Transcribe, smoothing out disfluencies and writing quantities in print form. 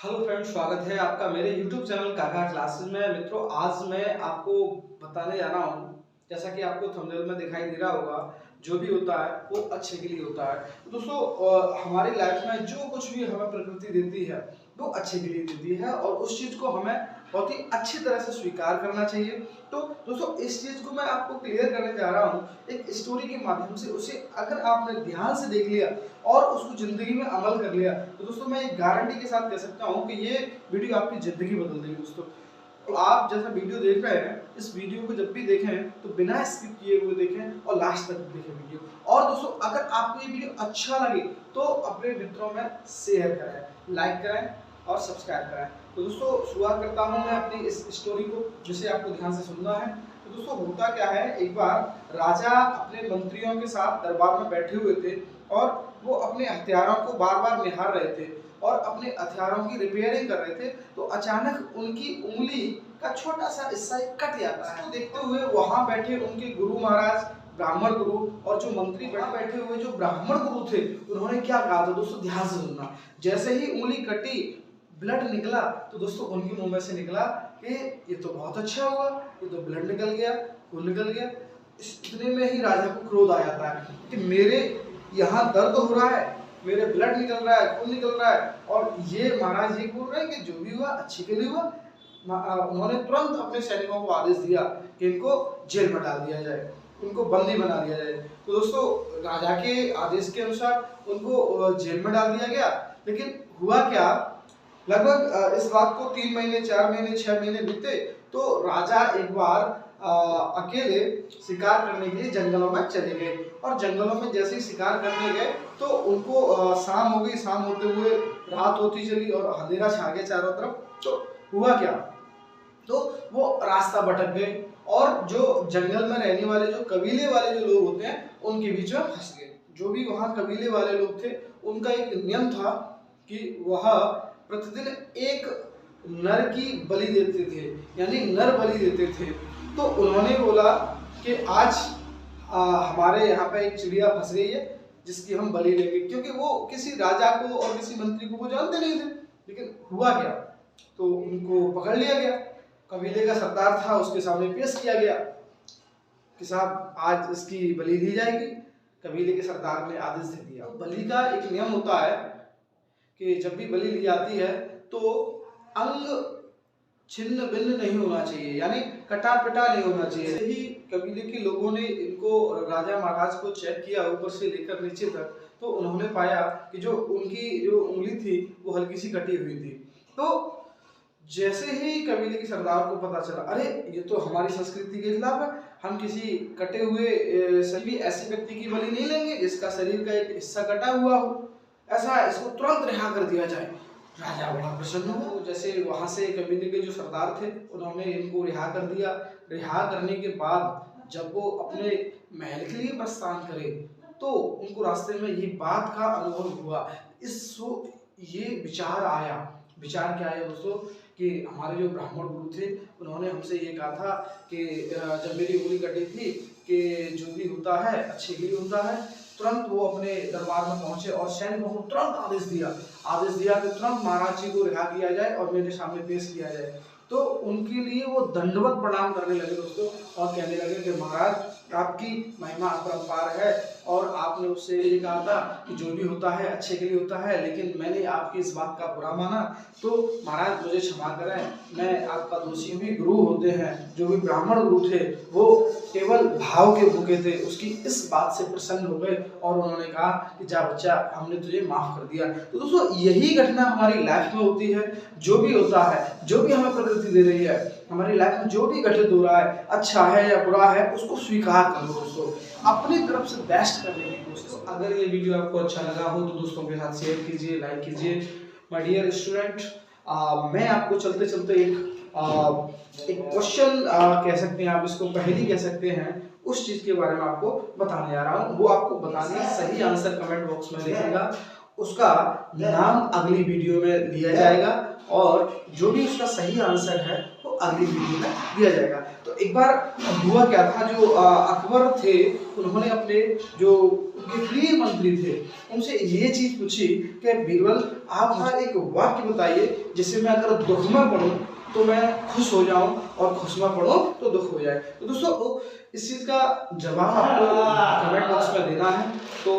Hello friends, स्वागत है आपका मेरे YouTube चैनल काका क्लासेस में। मित्रों, आज मैं आपको बताने जा रहा हूँ, जैसा कि आपको थंबनेल में दिखाई दे रहा होगा, जो भी होता है वो अच्छे के लिए होता है। तो दोस्तों, हमारी लाइफ में जो कुछ भी हमें प्रकृति देती है वो अच्छे के लिए देती है और उस चीज़ को हमें बहुत ही अच्छी तरह से स्वीकार करना चाहिए। तो दोस्तों, इस चीज़ को मैं आपको क्लियर करने जा रहा हूँ एक स्टोरी के माध्यम से। उसे अगर आपने ध्यान से देख लिया और उसको ज़िंदगी में अमल कर लिया तो दोस्तों, मैं एक गारंटी के साथ कह सकता हूँ कि ये वीडियो आपकी ज़िंदगी बदल देगी। दोस्तों, तो आप जैसा वीडियो देख रहे हैं, इस वीडियो को जब भी देखें तो बिना स्किप किए हुए देखें और लास्ट तक देखें वीडियो। और दोस्तों, अगर आपको ये वीडियो अच्छा लगे तो अपने मित्रों में शेयर करें, लाइक करें और सब्सक्राइब करें। तो दोस्तों, शुरुआत करता हूँ मैं अपनी इस स्टोरी को, जिसे आपको ध्यान से सुनना है। तो दोस्तों, होता क्या है, एक बार राजा अपने मंत्रियों के साथ दरबार में बैठे हुए थे और वो अपने हथियारों को बार बार निहार रहे थे और अपने हथियारों की रिपेयरिंग कर रहे थे। तो अचानक उनकी उंगली का छोटा सा हिस्सा कट जाता है। तो देखते हुए वहां बैठे उनके गुरु महाराज, ब्राह्मण गुरु, और जो मंत्री बैठे हुए जो ब्राह्मण गुरु थे, उन्होंने क्या कहा था दोस्तों, ध्यान से सुनना। जैसे ही उंगली कटी, ब्लड निकला, तो दोस्तों उनके मुंह में से निकला कि ये तो बहुत अच्छा हुआ, ये तो ब्लड निकल गया, खून निकल गया। इतने में ही राजा को क्रोध आ जाता है कि मेरे यहाँ दर्द हो रहा है, मेरे ब्लड निकल रहा है, खून निकल रहा है, और ये महाराज ये बोल रहे हैं कि जो भी हुआ अच्छे के लिए हुआ। उन्होंने तुरंत अपने सैनिकों को आदेश दिया कि इनको जेल में डाल दिया जाए, उनको बंदी बना दिया जाए। तो दोस्तों, राजा के आदेश के अनुसार उनको जेल में डाल दिया गया। लेकिन हुआ क्या, लगभग इस बात को 3 महीने, 4 महीने, 6 महीने बीते तो राजा एक बार अकेले शिकार करने के लिए जंगलों में चले गए। और जंगलों में जैसे ही शिकार करने गए तो उनको शाम हो गई। शाम होते हुए रात होती चली और अंधेरा छा गया चारों तरफ। तो हुआ क्या, तो वो रास्ता भटक गए और जो जंगल में रहने वाले जो कबीले वाले जो लोग होते हैं उनके बीच में फंस गए। जो भी वहाँ कबीले वाले लोग थे, उनका एक नियम था कि वह प्रतिदिन एक नर की बलि देते थे, यानी नर बलि देते थे। तो उन्होंने बोला कि आज हमारे यहाँ पे एक चिड़िया फंस गई है जिसकी हम बलि लेंगे, क्योंकि वो किसी राजा को और किसी मंत्री को वो जानते नहीं थे। लेकिन हुआ क्या, तो उनको पकड़ लिया गया। कबीले का सरदार था, उसके सामने पेश किया गया कि साहब आज इसकी बलि दी जाएगी। कबीले के सरदार ने आदेश दे दिया। बलि का एक नियम होता है कि जब भी बलि ली जाती है तो अंग छिन्न भिन्न नहीं होना चाहिए, यानी कटा पिटा नहीं होना चाहिए। ऐसे ही कबीले के लोगों ने इनको, राजा महाराज को चेक किया ऊपर से लेकर नीचे तक, तो उन्होंने पाया कि जो उनकी जो उंगली थी वो हल्की सी कटी हुई थी। तो जैसे ही कबीले के सरदार को पता चला, अरे ये तो हमारी संस्कृति के खिलाफ है, हम किसी कटे हुए सभी ऐसे व्यक्ति की बलि नहीं लेंगे जिसका शरीर का एक हिस्सा कटा हुआ हो, ऐसा इसको तुरंत रिहा कर दिया जाए। राजा बड़ा प्रसन्न हुआ। जैसे वहां से कबीले के जो सरदार थे उन्होंने इनको रिहा कर दिया। रिहा करने के बाद जब वो अपने महल के लिए प्रस्थान करे तो उनको रास्ते में ये बात का अनुभव हुआ। ये विचार आया। विचार क्या आया दोस्तों, कि हमारे जो ब्राह्मण गुरु थे उन्होंने हमसे ये कहा था कि जब मेरी उंगली कटी थी कि जो भी होता है अच्छे के लिए होता है। तुरंत वो अपने दरबार में पहुंचे और सैनिकों को तुरंत आदेश दिया कि तुरंत महाराज जी को रिहा किया जाए और मेरे सामने पेश किया जाए। तो उनके लिए वो दंडवत प्रणाम करने लगे दोस्तों और कहने लगे कि महाराज आपकी महिमा अपरंपार है और आपने उससे ये कहा था कि जो भी होता है अच्छे के लिए होता है, लेकिन मैंने आपकी इस बात का बुरा माना, तो महाराज मुझे क्षमा करें, मैं आपका दोषी हूँ। भी गुरु होते हैं, जो भी ब्राह्मण गुरु थे वो केवल भाव के भूखे थे, उसकी इस बात से प्रसन्न हो गए और उन्होंने कहा कि जा बच्चा, हमने तुझे माफ कर दिया। तो दोस्तों, यही घटना हमारी लाइफ में होती है। जो भी होता है, जो भी हमें प्रकृति दे रही है, हमारी लाइफ में जो भी घटित हो रहा है, अच्छा है या बुरा है, उसको स्वीकार करो दोस्तों, अपनी तरफ से बेस्ट करने की कोशिश। अगर ये वीडियो आपको अच्छा लगा हो तो दोस्तों के साथ शेयर कीजिए, लाइक कीजिए। माय डियर स्टूडेंट, मैं आपको चलते चलते एक क्वेश्चन कह सकते हैं, आप इसको पहेली कह सकते हैं, उस चीज के बारे में आपको बताने जा रहा हूँ। वो आपको बताने सही आंसर कमेंट बॉक्स में लिखेगा, उसका नाम अगली वीडियो में लिया जाएगा और जो भी उसका सही आंसर है वो अगली वीडियो में दिया जाएगा। तो एक बार हुआ क्या था, जो अकबर थे उन्होंने अपने जो उनके प्रिय मंत्री थे उनसे ये चीज पूछी कि बीरबल आप मुझे एक वाक्य बताइए जिससे मैं अगर दुख में पढ़ूं तो मैं खुश हो जाऊं और खुश में पढ़ूं तो दुख हो जाए। तो दोस्तों इस चीज का जवाब आपको कमेंट बॉक्स में देना है। तो